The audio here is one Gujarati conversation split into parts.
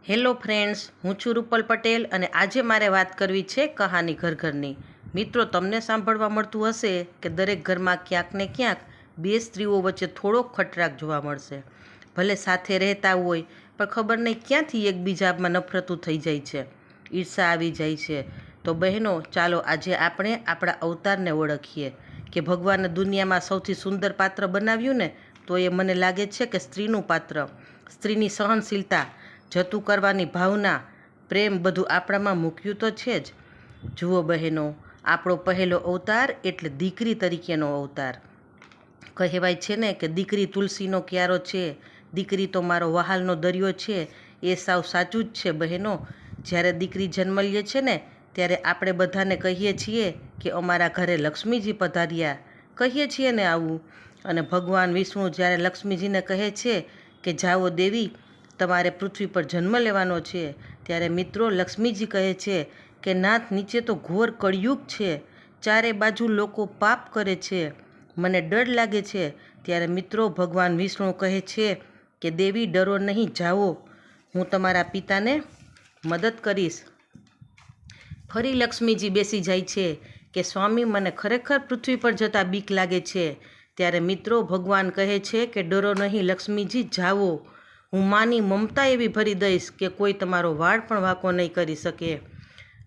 હેલો ફ્રેન્ડ્સ, હું છું રૂપલ પટેલ અને આજે મારે વાત કરવી છે કહાની ઘરની. મિત્રો, તમને સાંભળવા મળતું હશે કે દરેક ઘરમાં ક્યાંક ને ક્યાંક બે સ્ત્રીઓ વચ્ચે થોડોક ખટરાક જોવા મળશે. ભલે સાથે રહેતા હોય પણ ખબર નહીં ક્યાંથી એકબીજામાં નફરતું થઈ જાય છે, ઈર્ષા આવી જાય છે. તો બહેનો, ચાલો આજે આપણે આપણા અવતારને ઓળખીએ કે ભગવાને દુનિયામાં સૌથી સુંદર પાત્ર બનાવ્યું ને, તો એ મને લાગે છે કે સ્ત્રીનું પાત્ર. સ્ત્રીની સહનશીલતા, જતું કરવાની ભાવના, પ્રેમ બધું આપણામાં મૂક્યું તો છે જ. જુઓ બહેનો, આપણો પહેલો અવતાર એટલે દીકરી તરીકેનો અવતાર. કહેવાય છે ને કે દીકરી તુલસીનો ક્યારો છે, દીકરી તો મારો વહાલનો દરિયો છે. એ સાવ સાચું જ છે બહેનો. જ્યારે દીકરી જન્મ લે છે ને ત્યારે આપણે બધાને કહીએ છીએ કે અમારા ઘરે લક્ષ્મીજી પધાર્યા, કહીએ છીએ ને આવું. અને ભગવાન વિષ્ણુ જ્યારે લક્ષ્મીજીને કહે છે કે જાઓ દેવી, તમારે પૃથ્વી પર જન્મ લેવાનો છે, ત્યારે મિત્રો લક્ષ્મીજી કહે છે કે નાથ, નીચે તો ઘોર કળિયુગ છે, ચારે બાજુ લોકો પાપ કરે છે, મને ડર લાગે છે. ત્યારે મિત્રો ભગવાન વિષ્ણુ કહે છે કે દેવી, ડરો નહીં, જાઓ, હું તમારા પિતાને મદદ કરીશ. ફરી લક્ષ્મીજી બેસી જાય છે કે સ્વામી, મને ખરેખર પૃથ્વી પર જતાં બીક લાગે છે. ત્યારે મિત્રો ભગવાન કહે છે કે ડરો નહીં લક્ષ્મીજી, જાઓ, હું માની મમતા એવી ભરી દઈશ કે કોઈ તમારો વાળ પણ વાંકો નહીં કરી શકે.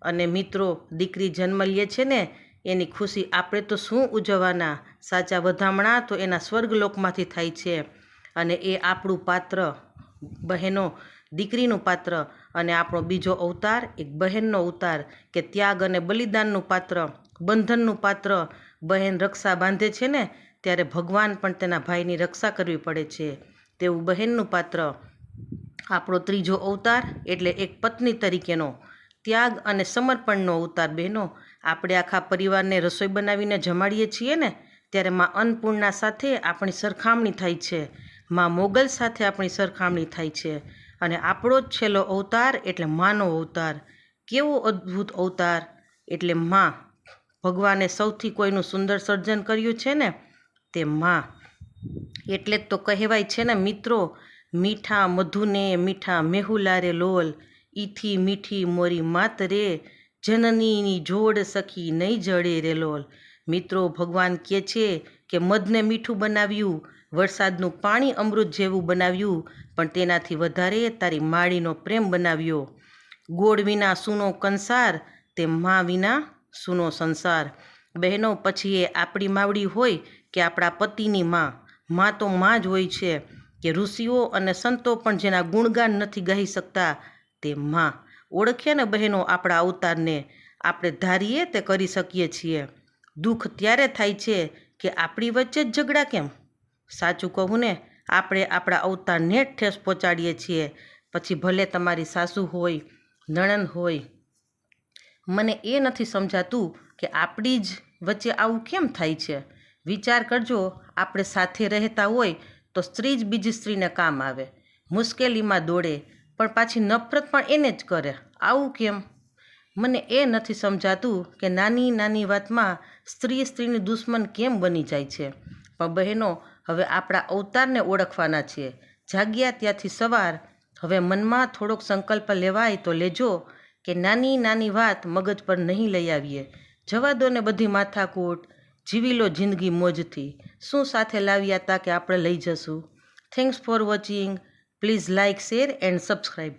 અને મિત્રો દીકરી જન્મ લે છે ને એની ખુશી આપણે તો શું ઉજવવાના, સાચા વધામણા તો એના સ્વર્ગલોકમાંથી થાય છે. અને એ આપણું પાત્ર બહેનો, દીકરીનું પાત્ર. અને આપણો બીજો અવતાર એક બહેનનો અવતાર કે ત્યાગ અને બલિદાનનું પાત્ર, બંધનનું પાત્ર. બહેન રક્ષા બાંધે છે ને ત્યારે ભગવાન પણ તેના ભાઈની રક્ષા કરવી પડે છે, તેવું બહેનનું પાત્ર. આપણો ત્રીજો અવતાર એટલે એક પત્ની તરીકેનો ત્યાગ અને સમર્પણનો અવતાર. બહેનો, આપણે આખા પરિવારને રસોઈ બનાવીને જમાડીએ છીએ ને ત્યારે માં અન્નપૂર્ણા સાથે આપણી સરખામણી થાય છે, માં મોગલ સાથે આપણી સરખામણી થાય છે. અને આપણો જ છેલ્લો અવતાર એટલે માનો અવતાર. કેવો અદ્ભુત અવતાર! એટલે માં. ભગવાને સૌથી કોઈનું સુંદર સર્જન કર્યું છે ને તે માં. એટલે જ તો કહેવાય છે ને મિત્રો, મીઠા મધુને મીઠા મેહુલારે લોલ, ઈથી મીઠી મોરી માત રે, જનનીની જોડ સખી નહીં જડે રે લોલ. મિત્રો ભગવાન કહે છે કે મધને મીઠું બનાવ્યું, વરસાદનું પાણી અમૃત જેવું બનાવ્યું, પણ તેનાથી વધારે તારી માળીનો પ્રેમ બનાવ્યો. ગોળ વિના સૂનો કંસાર, તે માં વિના સૂનો સંસાર. બહેનો, પછી એ આપણી માવડી હોય કે આપણા પતિની માં, માં તો માં જ હોય છે. કે ઋષિઓ અને સંતો પણ જેના ગુણગાન નથી ગાઈ શકતા, તે માં. ઓળખીએ ને બહેનો આપણા અવતારને, આપણે ધારીએ તે કરી શકીએ છીએ. દુઃખ ત્યારે થાય છે કે આપણી વચ્ચે જ ઝઘડા કેમ. સાચું કહું ને, આપણે આપણા અવતારને જ ઠેસ પહોંચાડીએ છીએ. પછી ભલે તમારી સાસુ હોય, નણંદ હોય. મને એ નથી સમજાતું કે આપણી જ વચ્ચે આવું કેમ થાય છે. વિચાર કરજો, આપણે સાથે રહેતા હોય તો સ્ત્રી જ બીજી સ્ત્રીને કામ આવે, મુશ્કેલીમાં દોડે, પણ પાછી નફરત પણ એને જ કરે. આવું કેમ? મને એ નથી સમજાતું કે નાની નાની વાતમાં સ્ત્રીની દુશ્મન કેમ બની જાય છે. પણ બહેનો, હવે આપણા અવતારને ઓળખવાના છે. જાગ્યા ત્યાંથી સવાર. હવે મનમાં થોડોક સંકલ્પ લેવાય તો લેજો કે નાની નાની વાત મગજ પર નહીં લઈ આવીએ. જવા દો ને બધી માથાકૂટ, જીવી લો જિંદગી મોજથી. શું સાથે લાવ્યા હતા કે આપણે લઈ જશું. Thanks for watching. Please like, share and subscribe.